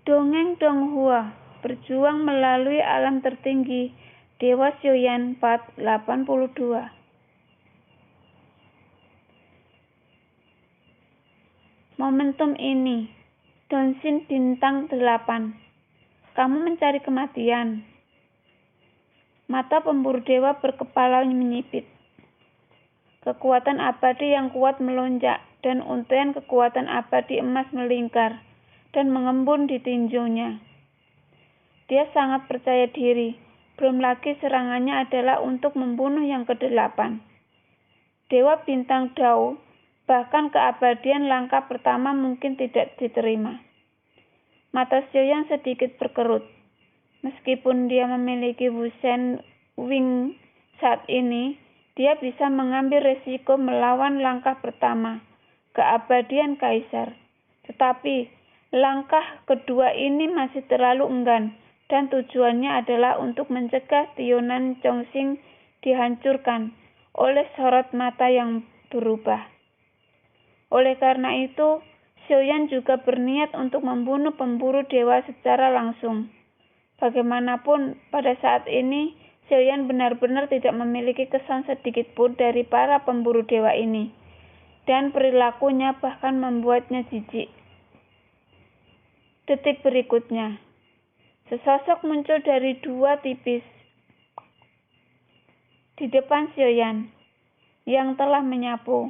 Dongeng Donghua, berjuang melalui alam tertinggi, Dewa Sioyan Part 82. Momentum ini, Donsin Bintang 8. Kamu mencari kematian. Mata pemburu dewa berkepala menyipit. Kekuatan abadi yang kuat melonjak, dan untaian kekuatan abadi emas melingkar dan mengembun di tinjunya. Dia sangat percaya diri, belum lagi serangannya adalah untuk membunuh yang ke-8. Dewa Bintang Dao, bahkan keabadian langkah pertama mungkin tidak diterima. Mata Sioyan sedikit berkerut. Meskipun dia memiliki Wusen Wing saat ini, dia bisa mengambil resiko melawan langkah pertama, keabadian Kaisar. Tetapi langkah kedua ini masih terlalu enggan, dan tujuannya adalah untuk mencegah Tionan Chongqing dihancurkan oleh sorot mata yang berubah. Oleh karena itu, Sioyan juga berniat untuk membunuh pemburu dewa secara langsung. Bagaimanapun, pada saat ini, Sioyan benar-benar tidak memiliki kesan sedikit pun dari para pemburu dewa ini, dan perilakunya bahkan membuatnya jijik. Detik berikutnya, sesosok muncul dari dua tipis di depan Sioyan yang telah menyapu.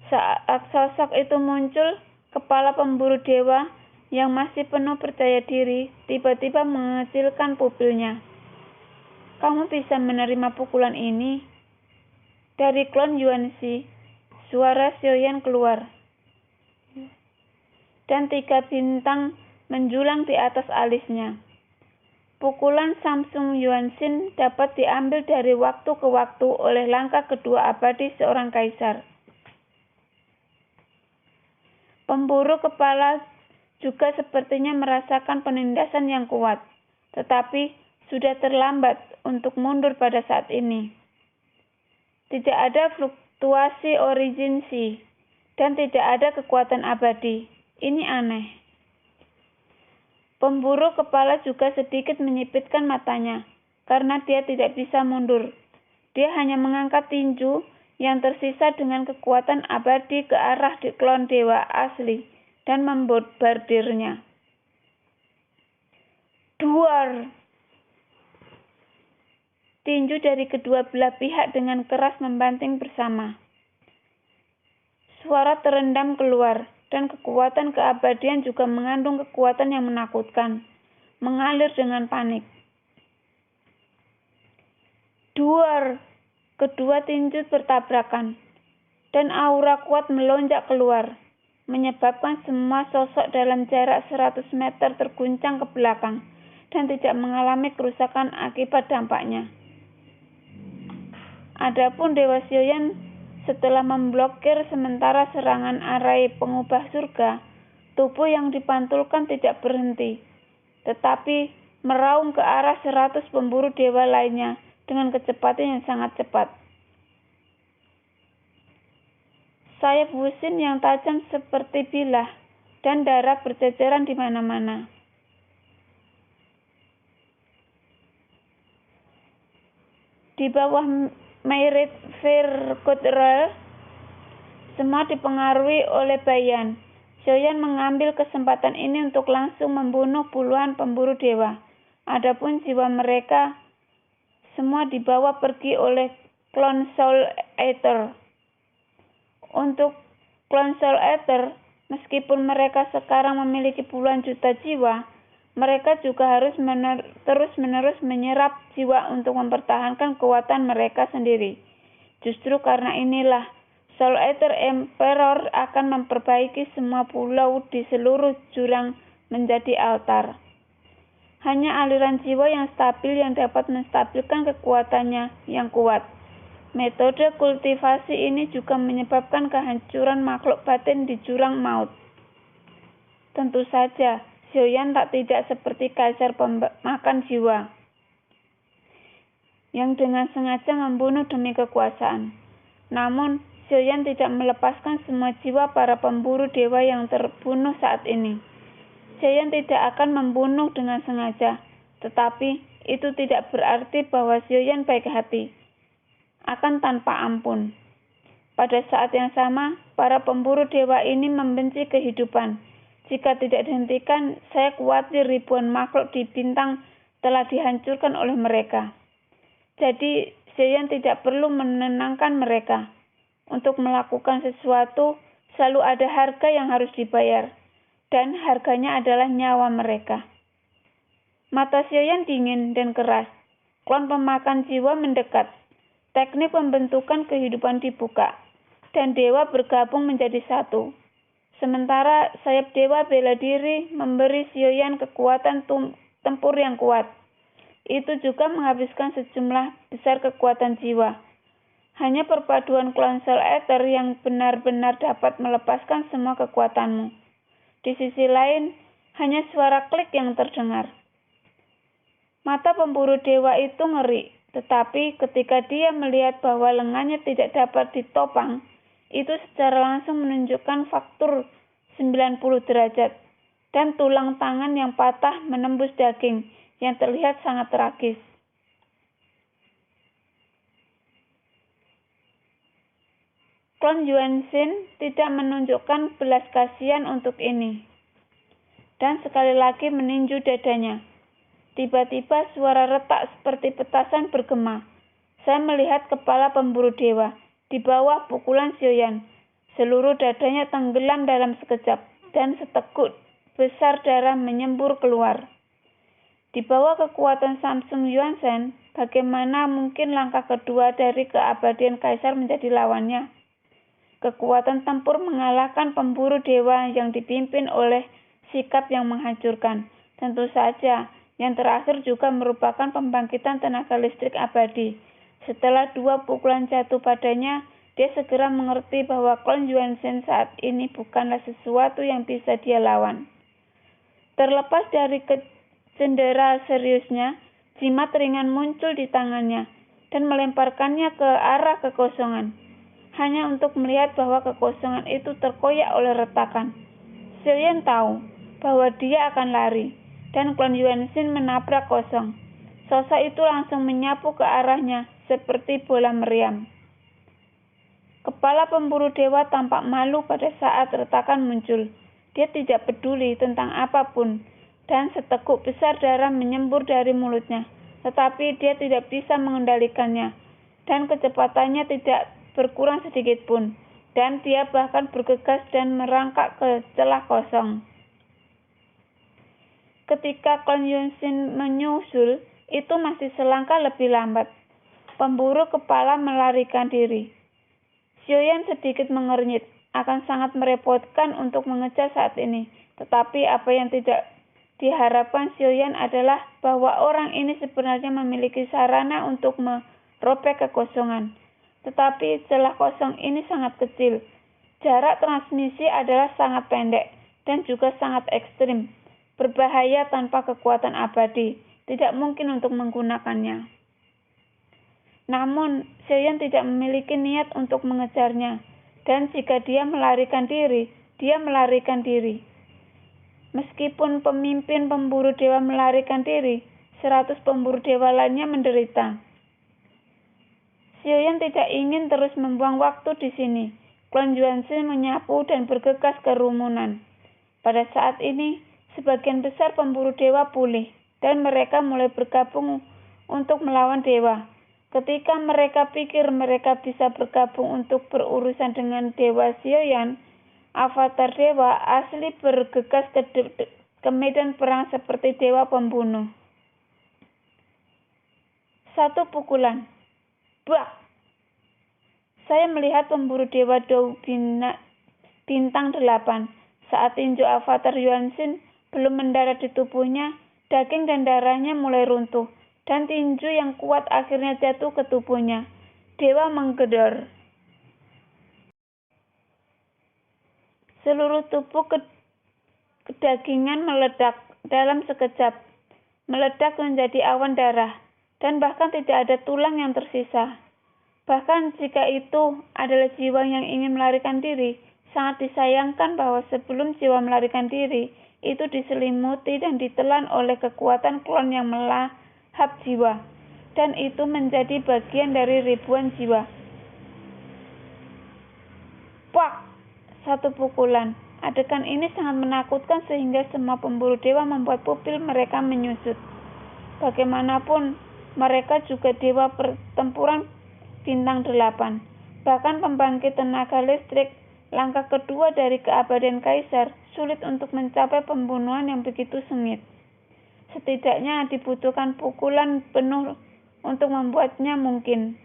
Saat sosok itu muncul, kepala pemburu dewa yang masih penuh percaya diri tiba-tiba mengecilkan pupilnya. Kamu bisa menerima pukulan ini? Dari klon Yuanxi, suara Sioyan keluar. Dan 3 bintang menjulang di atas alisnya. Pukulan Samsung Yuanxin dapat diambil dari waktu ke waktu oleh langkah kedua abadi seorang kaisar. Pemburu kepala juga sepertinya merasakan penindasan yang kuat, tetapi sudah terlambat untuk mundur pada saat ini. Tidak ada fluktuasi origin Si, dan tidak ada kekuatan abadi. Ini aneh. Pemburu kepala juga sedikit menyipitkan matanya, karena dia tidak bisa mundur. Dia hanya mengangkat tinju yang tersisa dengan kekuatan abadi ke arah klon dewa asli dan membombardirnya. Duar! Tinju dari kedua belah pihak dengan keras membanting bersama. Suara terendam keluar, dan kekuatan keabadian juga mengandung kekuatan yang menakutkan, mengalir dengan panik. Duar! Kedua tinju bertabrakan, dan aura kuat melonjak keluar, menyebabkan semua sosok dalam jarak 100 meter terguncang ke belakang dan tidak mengalami kerusakan akibat dampaknya. Adapun Dewa Sioyan setelah memblokir sementara serangan arai pengubah surga, tubuh yang dipantulkan tidak berhenti, tetapi meraung ke arah 100 pemburu dewa lainnya dengan kecepatan yang sangat cepat. Sayap Wusin yang tajam seperti bilah, dan darah berceceran di mana-mana. Di bawah Merit Vergotrel, semua dipengaruhi oleh Bayan. Sioyan mengambil kesempatan ini untuk langsung membunuh puluhan pemburu dewa. Adapun jiwa mereka semua dibawa pergi oleh klon Soul Eater. Untuk klon Soul Eater, meskipun mereka sekarang memiliki puluhan juta jiwa, mereka juga harus terus-menerus menyerap jiwa untuk mempertahankan kekuatan mereka sendiri. Justru karena inilah, Soul Eater Emperor akan memperbaiki semua pulau di seluruh jurang menjadi altar. Hanya aliran jiwa yang stabil yang dapat menstabilkan kekuatannya yang kuat. Metode kultivasi ini juga menyebabkan kehancuran makhluk batin di jurang maut. Tentu saja, Sioyan tidak seperti kaisar pemakan jiwa, yang dengan sengaja membunuh demi kekuasaan. Namun, Sioyan tidak melepaskan semua jiwa para pemburu dewa yang terbunuh saat ini. Sioyan tidak akan membunuh dengan sengaja, tetapi itu tidak berarti bahwa Sioyan baik hati, akan tanpa ampun. Pada saat yang sama, para pemburu dewa ini membenci kehidupan. Jika tidak dihentikan, saya khawatir ribuan makhluk di bintang telah dihancurkan oleh mereka. Jadi, Sioyan tidak perlu menenangkan mereka. Untuk melakukan sesuatu, selalu ada harga yang harus dibayar, dan harganya adalah nyawa mereka. Mata Sioyan dingin dan keras. Klon pemakan jiwa mendekat. Teknik pembentukan kehidupan dibuka, dan dewa bergabung menjadi satu. Sementara sayap dewa bela diri memberi Sioyan kekuatan tempur yang kuat. Itu juga menghabiskan sejumlah besar kekuatan jiwa. Hanya perpaduan klon sel ether yang benar-benar dapat melepaskan semua kekuatanmu. Di sisi lain, hanya suara klik yang terdengar. Mata pemburu dewa itu ngeri, tetapi ketika dia melihat bahwa lengannya tidak dapat ditopang, itu secara langsung menunjukkan faktur 90 derajat, dan tulang tangan yang patah menembus daging yang terlihat sangat tragis. Klon Yuanxin tidak menunjukkan belas kasihan untuk ini, dan sekali lagi meninju dadanya. Tiba-tiba suara retak seperti petasan bergema. Saya melihat kepala pemburu dewa di bawah pukulan Sioyan. Seluruh dadanya tenggelam dalam sekejap, dan seteguk besar darah menyembur keluar. Di bawah kekuatan Samsung Yuanzhen, bagaimana mungkin langkah kedua dari keabadian Kaisar menjadi lawannya? Kekuatan tempur mengalahkan pemburu dewa yang dipimpin oleh sikap yang menghancurkan. Tentu saja, yang terakhir juga merupakan pembangkitan tenaga listrik abadi. Setelah 2 pukulan jatuh padanya, dia segera mengerti bahwa klon Yuanzhen saat ini bukanlah sesuatu yang bisa dia lawan. Terlepas dari cendera seriusnya, jimat ringan muncul di tangannya dan melemparkannya ke arah kekosongan, hanya untuk melihat bahwa kekosongan itu terkoyak oleh retakan. Sioyan tahu bahwa dia akan lari, dan klon Yuanzhen menabrak kosong. Sosok itu langsung menyapu ke arahnya seperti bola meriam. Kepala pemburu dewa tampak malu pada saat retakan muncul. Dia tidak peduli tentang apapun, dan seteguk besar darah menyembur dari mulutnya. Tetapi dia tidak bisa mengendalikannya, dan kecepatannya tidak berkurang sedikit pun, dan dia bahkan bergegas dan merangkak ke celah kosong. Ketika klon Yuanzhen menyusul, itu masih selangkah lebih lambat. Pemburu kepala melarikan diri. Sioyan sedikit mengernyit. Akan sangat merepotkan untuk mengejar saat ini. Tetapi apa yang tidak diharapkan Sioyan adalah bahwa orang ini sebenarnya memiliki sarana untuk merobek kekosongan. Tetapi celah kosong ini sangat kecil. Jarak transmisi adalah sangat pendek dan juga sangat ekstrim. Berbahaya tanpa kekuatan abadi, tidak mungkin untuk menggunakannya. Namun, Sioyan tidak memiliki niat untuk mengejarnya, dan jika dia melarikan diri, dia melarikan diri. Meskipun pemimpin pemburu dewa melarikan diri, 100 pemburu dewa lainnya menderita. Sioyan tidak ingin terus membuang waktu di sini. Klon Yuanzhen menyapu dan bergegas ke kerumunan. Pada saat ini, sebagian besar pemburu dewa pulih, dan mereka mulai bergabung untuk melawan dewa. Ketika mereka pikir mereka bisa bergabung untuk berurusan dengan Dewa Sioyan, avatar dewa asli bergegas ke medan perang seperti dewa pembunuh. 1 pukulan. Bak! Saya melihat pemburu dewa Dou bintang 8. Saat tinju avatar Yuanzhen belum mendarat di tubuhnya, daging dan darahnya mulai runtuh, dan tinju yang kuat akhirnya jatuh ke tubuhnya. Dewa menggedor. Seluruh tubuh kedagingan meledak dalam sekejap, meledak menjadi awan darah, dan bahkan tidak ada tulang yang tersisa. Bahkan jika itu adalah jiwa yang ingin melarikan diri, sangat disayangkan bahwa sebelum jiwa melarikan diri, itu diselimuti dan ditelan oleh kekuatan klon yang melahap jiwa, dan itu menjadi bagian dari ribuan jiwa. Pak! Satu pukulan. Adegan ini sangat menakutkan sehingga semua pemburu dewa membuat pupil mereka menyusut. Bagaimanapun, mereka juga dewa pertempuran bintang 8. Bahkan pembangkit tenaga listrik, langkah kedua dari keabadian Kaisar, sulit untuk mencapai pembunuhan yang begitu sengit. Setidaknya dibutuhkan pukulan penuh untuk membuatnya mungkin.